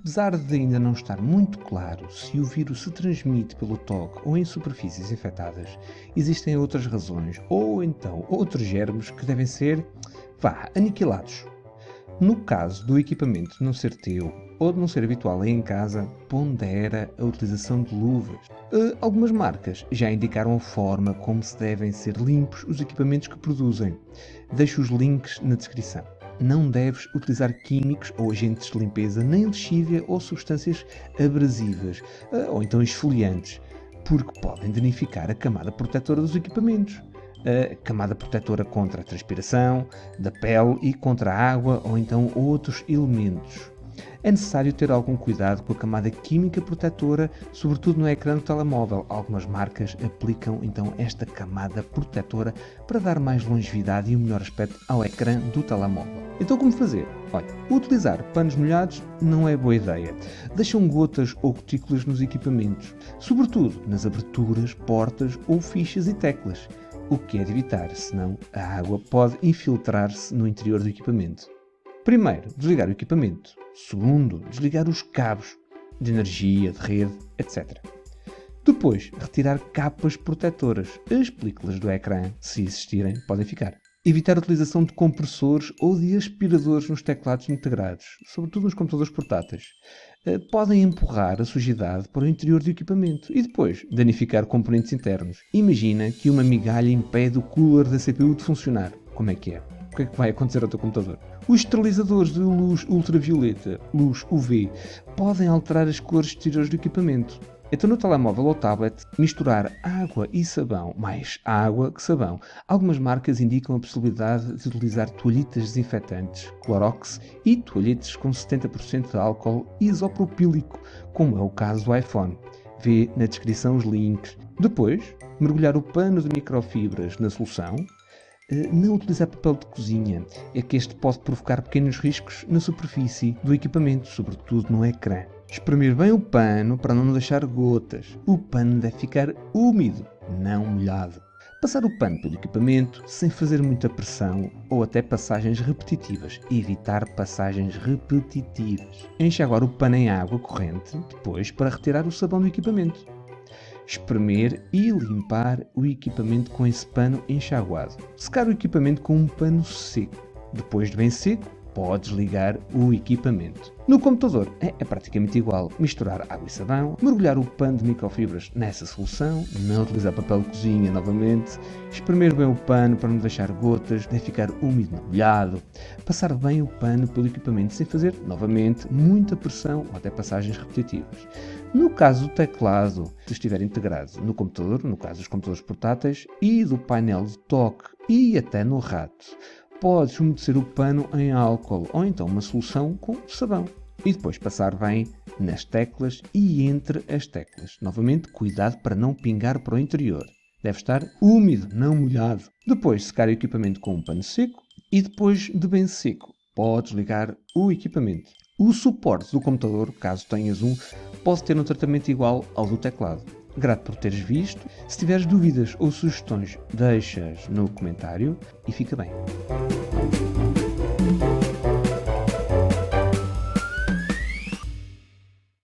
Apesar de ainda não estar muito claro se o vírus se transmite pelo toque ou em superfícies infectadas, existem outras razões ou então outros germes que devem ser, aniquilados. No caso do equipamento não ser teu ou de não ser habitual aí em casa, pondera a utilização de luvas. Algumas marcas já indicaram a forma como se devem ser limpos os equipamentos que produzem. Deixo os links na descrição. Não deves utilizar químicos ou agentes de limpeza, nem lexívia ou substâncias abrasivas, ou então esfoliantes, porque podem danificar a camada protetora dos equipamentos. A camada protetora contra a transpiração, da pele e contra a água ou então outros elementos. É necessário ter algum cuidado com a camada química protetora, sobretudo no ecrã do telemóvel. Algumas marcas aplicam então esta camada protetora para dar mais longevidade e um melhor aspecto ao ecrã do telemóvel. Então como fazer? Olha, utilizar panos molhados não é boa ideia. Deixam gotas ou gotículas nos equipamentos, sobretudo nas aberturas, portas ou fichas e teclas. O que é de evitar, senão a água pode infiltrar-se no interior do equipamento. Primeiro, desligar o equipamento. Segundo, desligar os cabos de energia, de rede, etc. Depois, retirar capas protetoras. As películas do ecrã, se existirem, podem ficar. Evitar a utilização de compressores ou de aspiradores nos teclados integrados, sobretudo nos computadores portáteis. Podem empurrar a sujidade para o interior do equipamento e depois danificar componentes internos. Imagina que uma migalha impede o cooler da CPU de funcionar. Como é que é? O que é que vai acontecer ao teu computador? Os esterilizadores de luz ultravioleta, luz UV, podem alterar as cores exteriores do equipamento. Então no telemóvel ou tablet, misturar água e sabão, mais água que sabão. Algumas marcas indicam a possibilidade de utilizar toalhitas desinfetantes, Clorox, e toalhetes com 70% de álcool isopropílico, como é o caso do iPhone. Vê na descrição os links. Depois, mergulhar o pano de microfibras na solução. Não utilizar papel de cozinha, é que este pode provocar pequenos riscos na superfície do equipamento, sobretudo no ecrã. Espremer bem o pano para não deixar gotas. O pano deve ficar úmido, não molhado. Passar o pano pelo equipamento sem fazer muita pressão ou até passagens repetitivas. Evitar passagens repetitivas. Enxaguar o pano em água corrente depois para retirar o sabão do equipamento. Espremer e limpar o equipamento com esse pano enxaguado. Secar o equipamento com um pano seco. Depois de bem seco, podes ligar o equipamento. No computador é praticamente igual. Misturar água e sabão, mergulhar o pano de microfibras nessa solução, não utilizar papel de cozinha novamente, espremer bem o pano para não deixar gotas, deve ficar úmido, não molhado, passar bem o pano pelo equipamento sem fazer, novamente, muita pressão ou até passagens repetitivas. No caso do teclado, se estiver integrado no computador, no caso dos computadores portáteis, e do painel de toque e até no rato, podes umedecer o pano em álcool ou então uma solução com sabão e depois passar bem nas teclas e entre as teclas. Novamente, cuidado para não pingar para o interior. Deve estar úmido, não molhado. Depois, secar o equipamento com um pano seco e depois de bem seco, podes ligar o equipamento. O suporte do computador, caso tenhas um, pode ter um tratamento igual ao do teclado. Grato por teres visto. Se tiveres dúvidas ou sugestões, deixas no comentário e fica bem.